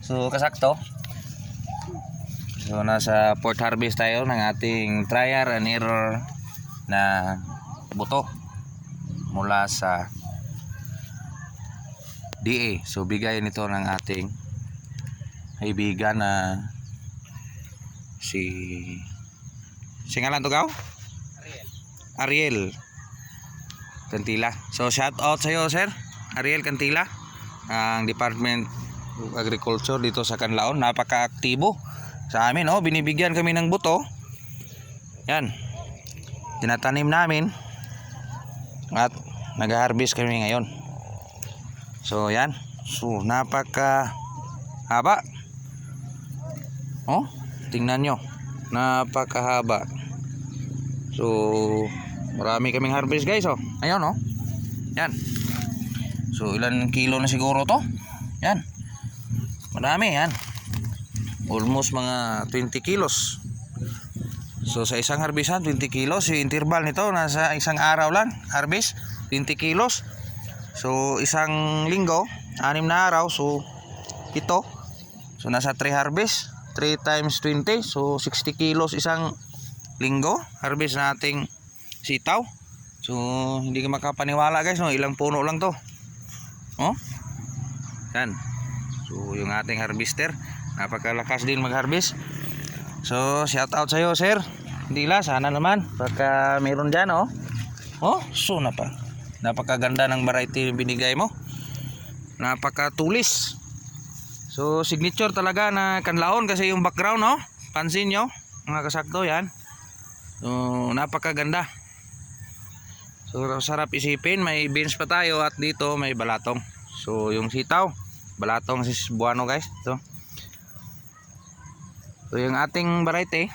So kasakto. So nasa port harvest tayo ng ating trial and error na buto mula sa DA. So bigay nito ng ating kaibigan na si ngalan to gaw? Ariel Cantila. So shout out sa iyo sir Ariel Cantila, ang Department of Agriculture dito sa Canlaon. Napaka-aktibo sa amin, oh. Binibigyan kami ng buto. Yan. Tinatanim namin at nag-harvest kami ngayon. So yan. So napaka haba. Oh, tingnan nyo. Napakahaba. So marami kaming harvest guys, oh. Ayun, oh. Yan. So ilan kilo na siguro to? Yan. Marami yan. Almost mga 20 kilos. So sa isang harvestan 20 kilos. Yung interval nito nasa isang araw lang harvest 20 kilos. So isang linggo 6 na araw. So ito. So nasa 3 harvest, 3 times 20. So 60 kilos isang linggo harvest nating sitaw. So hindi ka makapaniwala guys, no? Ilang puno lang to. Oh. Yan. So yung ating harvester, napakalakas din mag-harvest. So shout out sa iyo sir Dila, sana naman baka meron dyan, oh. Oh, so napakaganda ng variety binigay mo. Napakatulis. So signature talaga na Canlaon kasi yung background, oh. Pansin nyo mga kasakto yan. So napakaganda. So sarap isipin, may beans pa tayo at dito may balatong. So yung sitaw balatong si Buano guys. So yung ating variety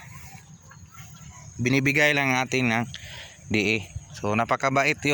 binibigay lang natin ng DA. So napakabait yung